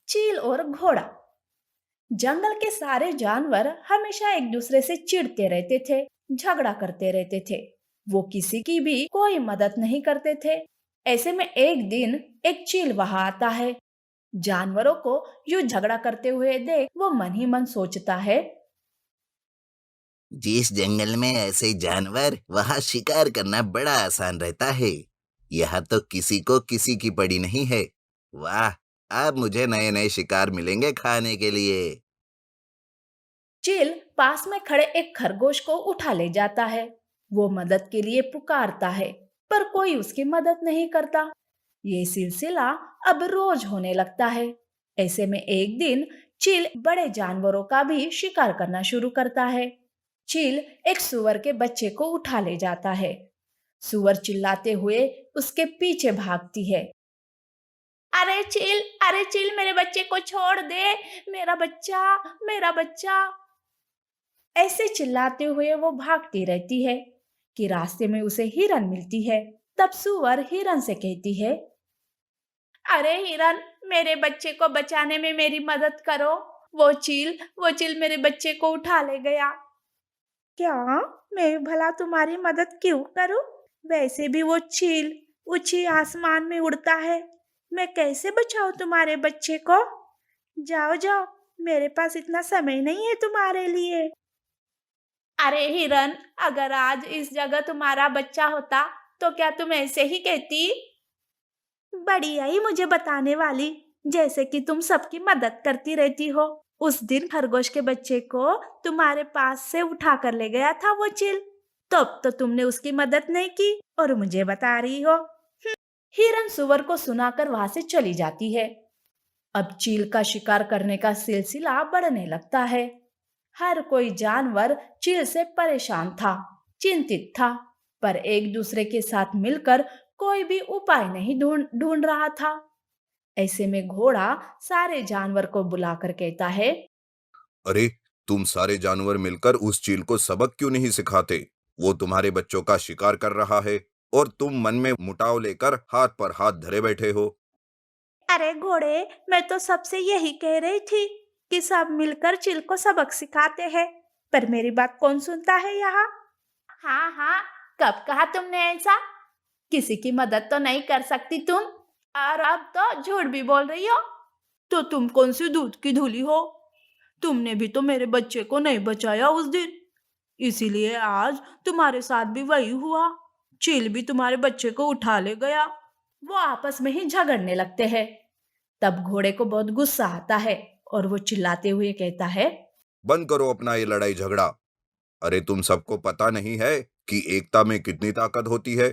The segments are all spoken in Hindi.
चील और घोड़ा। जंगल के सारे जानवर हमेशा एक दूसरे से चिढ़ते रहते थे, झगड़ा करते रहते थे। वो किसी की भी कोई मदद नहीं करते थे। ऐसे में एक दिन एक चील वहां आता है। जानवरों को यूं झगड़ा करते हुए देख वो मन ही मन सोचता है। जिस जंगल में ऐसे जानवर, वहां शिकार करना बड़ा आसान रहता है। यहाँ तो किसी को किसी की पड़ी नहीं है। वाह, अब मुझे नए नए शिकार मिलेंगे खाने के लिए। चील पास में खड़े एक खरगोश को उठा ले जाता है। वो मदद के लिए पुकारता है, पर कोई उसकी मदद नहीं करता। ये सिलसिला अब रोज होने लगता है। ऐसे में एक दिन चील बड़े जानवरों का भी शिकार करना शुरू करता है। चील एक सुअर के बच्चे को उठा ले जाता है। सुअर चिल्लाते हुए उसके पीछे भागती है। अरे चील मेरे बच्चे को छोड़ दे, मेरा बच्चा, मेरा बच्चा। ऐसे चिल्लाते हुए वो भागती रहती है कि रास्ते में उसे हिरन मिलती है। तब सुअर हिरन से कहती है, अरे हिरन, मेरे बच्चे को बचाने में मेरी मदद करो। वो चील मेरे बच्चे को उठा ले गया। क्या? मैं भला तुम्हारी मदद क्यों करूं? वैसे भी वो चील ऊंची आसमान में उड़ता है। मैं कैसे बचाऊं तुम्हारे बच्चे को? जाओ जाओ, मेरे पास इतना समय नहीं है तुम्हारे लिए। अरे हिरन, अगर आज इस जगह तुम्हारा बच्चा होता तो क्या तुम ऐसे ही कहती? बड़ी आई मुझे बताने वाली, जैसे कि तुम सबकी मदद करती रहती हो। उस दिन खरगोश के बच्चे को तुम्हारे पास से उठा कर ले गया था वो चिल। तब तो तुमने उसकी मदद नहीं की और मुझे बता रही हो। हिरन सुअर को सुनाकर वहां से चली जाती है। अब चील का शिकार करने का सिलसिला बढ़ने लगता है। हर कोई जानवर चील से परेशान था, चिंतित था, पर एक दूसरे के साथ मिलकर कोई भी उपाय नहीं ढूंढ ढूंढ रहा था। ऐसे में घोड़ा सारे जानवर को बुलाकर कहता है, अरे, तुम सारे जानवर मिलकर उस चील को सबक क्यों नहीं सिखाते? वो तुम्हारे बच्चों का शिकार कर रहा है और तुम मन में मुटाव लेकर हाथ पर हाथ धरे बैठे हो। अरे घोड़े, मैं तो सबसे यही कह रही थी कि सब मिलकर चिल को सबक सिखाते हैं, पर मेरी बात कौन सुनता है यहाँ? हाँ हाँ, कब कहा तुमने ऐसा? किसी की मदद तो नहीं कर सकती तुम, और अब तो झूठ भी बोल रही हो। तो तुम कौन सी दूध की धूली हो? तुमने भी तो मेरे बच्चे को नहीं बचाया उस दिन, इसीलिए आज तुम्हारे साथ भी वही हुआ। चील भी तुम्हारे बच्चे को उठा ले गया। वो आपस में ही झगड़ने लगते हैं। तब घोड़े को बहुत गुस्सा आता है और वो चिल्लाते हुए कहता है, बंद करो अपना ये लड़ाई झगड़ा। अरे, तुम सबको पता नहीं है कि एकता में कितनी ताकत होती है?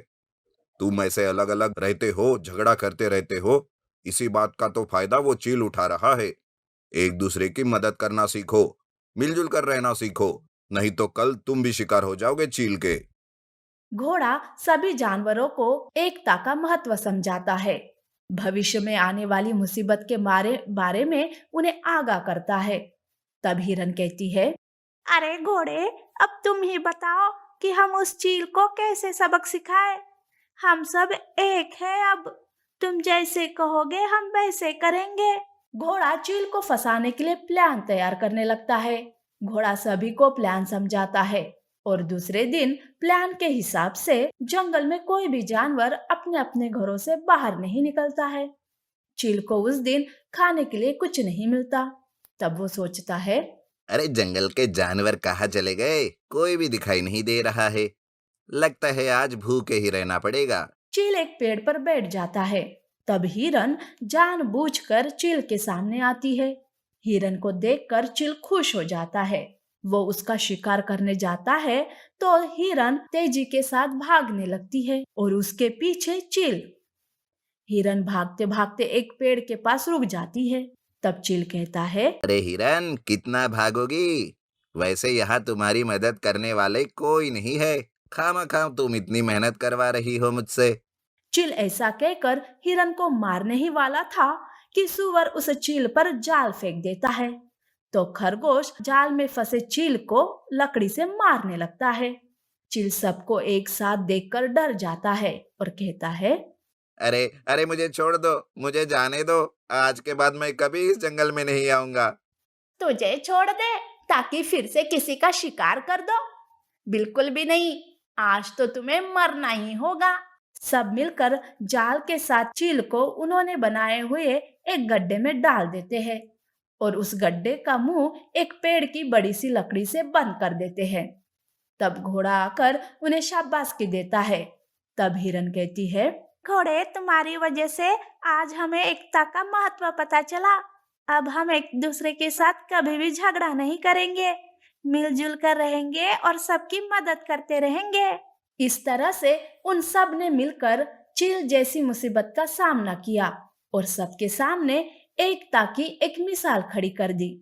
तुम ऐसे अलग अलग रहते हो, झगड़ा करते रहते हो। इसी बात का तो फायदा वो चील उठा रहा है। एक दूसरे की मदद करना सीखो, मिलजुल कर रहना सीखो, नहीं तो कल तुम भी शिकार हो जाओगे चील के। घोड़ा सभी जानवरों को एकता का महत्व समझाता है। भविष्य में आने वाली मुसीबत के बारे में उन्हें आगाह करता है। तब हिरन कहती है, अरे घोड़े, अब तुम ही बताओ कि हम उस चील को कैसे सबक सिखाए। हम सब एक है अब। तुम जैसे कहोगे हम वैसे करेंगे। घोड़ा चील को फंसाने के लिए प्लान तैयार करने लगता है। घोड़ा सभी को प्लान समझाता है और दूसरे दिन प्लान के हिसाब से जंगल में कोई भी जानवर अपने अपने घरों से बाहर नहीं निकलता है। चील को उस दिन खाने के लिए कुछ नहीं मिलता। तब वो सोचता है, अरे, जंगल के जानवर कहाँ चले गए? कोई भी दिखाई नहीं दे रहा है। लगता है आज भूखे ही रहना पड़ेगा। चील एक पेड़ पर बैठ जाता है। तब हिरन जानबूझकर चील के सामने आती है। हिरन को देखकर चील खुश हो जाता है। वो उसका शिकार करने जाता है तो हिरन तेजी के साथ भागने लगती है और उसके पीछे चील। हिरन भागते भागते एक पेड़ के पास रुक जाती है। तब चील कहता है, अरे हिरन, कितना भागोगी? वैसे यहाँ तुम्हारी मदद करने वाले कोई नहीं है। खामखा तुम इतनी मेहनत करवा रही हो मुझसे। चील ऐसा कहकर हिरन को मारने ही वाला था कि सुअर उस चील पर जाल फेंक देता है। तो खरगोश जाल में फंसे चील को लकड़ी से मारने लगता है। चील सबको एक साथ देखकर डर जाता है और कहता है, अरे अरे मुझे छोड़ दो, मुझे जाने दो। आज के बाद मैं कभी इस जंगल में नहीं आऊंगा। तुझे छोड़ दे ताकि फिर से किसी का शिकार कर दो? बिल्कुल भी नहीं, आज तो तुम्हें मरना ही होगा। सब मिलकर जाल के साथ चील को उन्होंने बनाए हुए एक गड्ढे में डाल देते हैं और उस गड्ढे का मुंह एक पेड़ की बड़ी सी लकड़ी से बंद कर देते हैं। तब घोड़ा आकर उन्हें शाबाशी देता है। तब हिरन कहती है, घोड़े, तुम्हारी वजह से आज हमें एकता का महत्व पता चला। अब हम एक दूसरे के साथ कभी भी झगड़ा नहीं करेंगे, मिलजुल कर रहेंगे और सबकी मदद करते रहेंगे। इस तरह से उन सब ने मिलकर चील जैसी मुसीबत का सामना किया और सबके सामने एकता की एक मिसाल खड़ी कर दी।